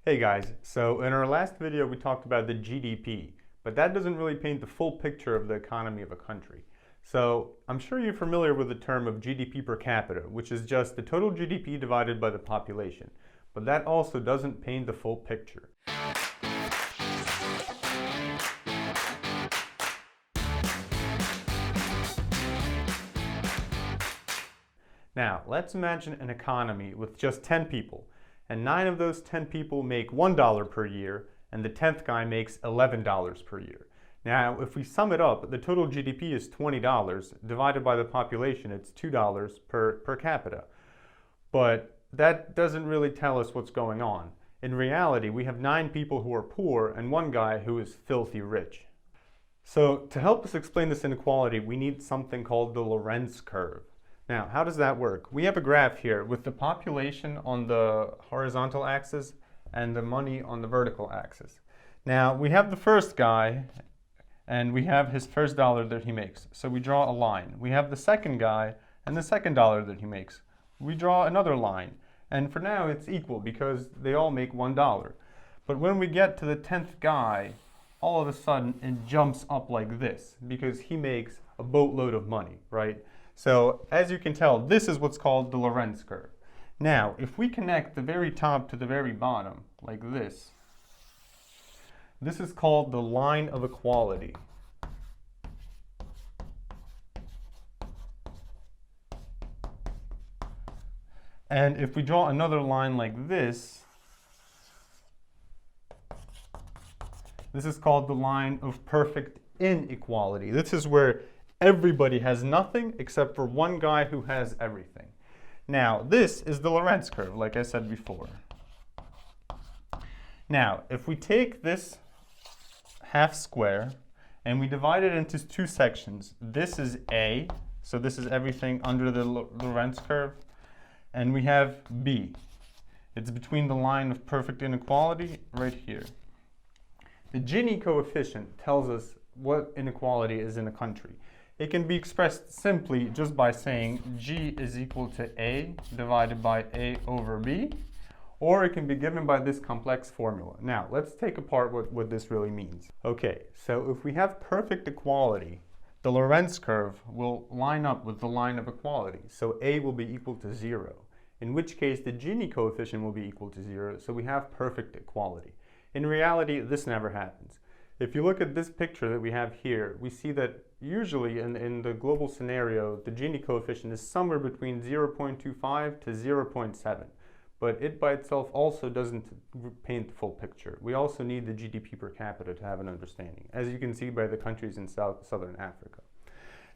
Hey guys, so in our last video we talked about the GDP, but that doesn't really paint the full picture of the economy of a country. So I'm sure you're familiar with the term of GDP per capita, which is just the total GDP divided by the population, but that also doesn't paint the full picture. Now, let's imagine an economy with just 10 people, and 9 of those 10 people make $1 per year, and the 10th guy makes $11 per year. Now, if we sum it up, the total GDP is $20, divided by the population, it's $2 per capita. But that doesn't really tell us what's going on. In reality, we have 9 people who are poor and 1 guy who is filthy rich. So, to help us explain this inequality, we need something called the Lorenz curve. Now, how does that work? We have a graph here with the population on the horizontal axis and the money on the vertical axis. Now, we have the first guy, and we have his first dollar that he makes. So we draw a line. We have the second guy and the second dollar that he makes. We draw another line. And for now, it's equal because they all make $1. But when we get to the 10th guy, all of a sudden, it jumps up like this because he makes a boatload of money, right? So, as you can tell, this is what's called the Lorenz curve. Now, if we connect the very top to the very bottom, like this is called the line of equality. And if we draw another line like this is called the line of perfect inequality. This is where everybody has nothing except for 1 guy who has everything. Now, this is the Lorenz curve, like I said before. Now, if we take this half square and we divide it into 2 sections, this is A, so this is everything under the Lorenz curve, and we have B. It's between the line of perfect inequality right here. The Gini coefficient tells us what inequality is in a country. It can be expressed simply just by saying G is equal to A divided by A over B, or it can be given by this complex formula. Now, let's take apart what this really means. Okay, so if we have perfect equality, the Lorenz curve will line up with the line of equality. So A will be equal to 0, in which case the Gini coefficient will be equal to 0, so we have perfect equality. In reality, this never happens. If you look at this picture that we have here, we see that usually in the global scenario, the Gini coefficient is somewhere between 0.25 to 0.7. But it by itself also doesn't paint the full picture. We also need the GDP per capita to have an understanding, as you can see by the countries in Southern Africa.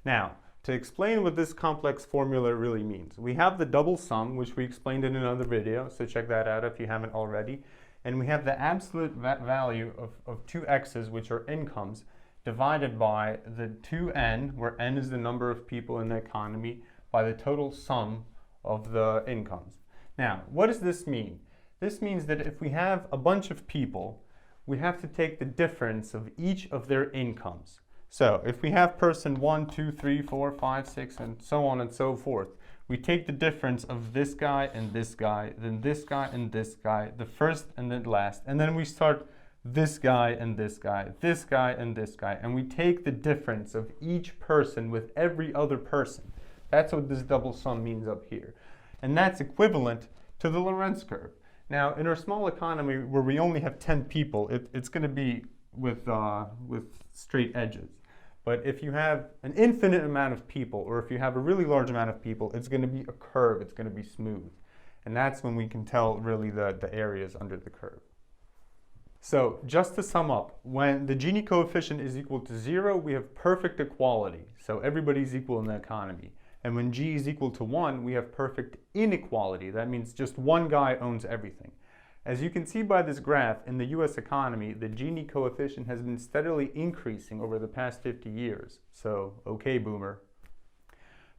Now, to explain what this complex formula really means, we have the double sum, which we explained in another video, so check that out if you haven't already. And we have the absolute value of 2 x's, which are incomes, divided by the 2n, where n is the number of people in the economy, by the total sum of the incomes. Now, what does this mean? This means that if we have a bunch of people, we have to take the difference of each of their incomes. So, if we have person 1, 2, 3, 4, 5, 6, and so on and so forth, we take the difference of this guy and this guy, then this guy and this guy, the first and the last, and then we start this guy and this guy, this guy and this guy, and we take the difference of each person with every other person. That's what this double sum means up here. And that's equivalent to the Lorenz curve. Now, in our small economy where we only have 10 people, it's going to be with straight edges. But if you have an infinite amount of people, or if you have a really large amount of people, it's going to be a curve, it's going to be smooth. And that's when we can tell really the areas under the curve. So, just to sum up, when the Gini coefficient is equal to 0, we have perfect equality. So everybody's equal in the economy. And when G is equal to 1, we have perfect inequality. That means just 1 guy owns everything. As you can see by this graph, in the US economy, the Gini coefficient has been steadily increasing over the past 50 years. So, okay, boomer.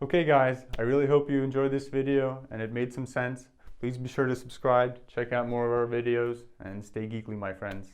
Okay, guys, I really hope you enjoyed this video and it made some sense. Please be sure to subscribe, check out more of our videos, and stay geekly, my friends.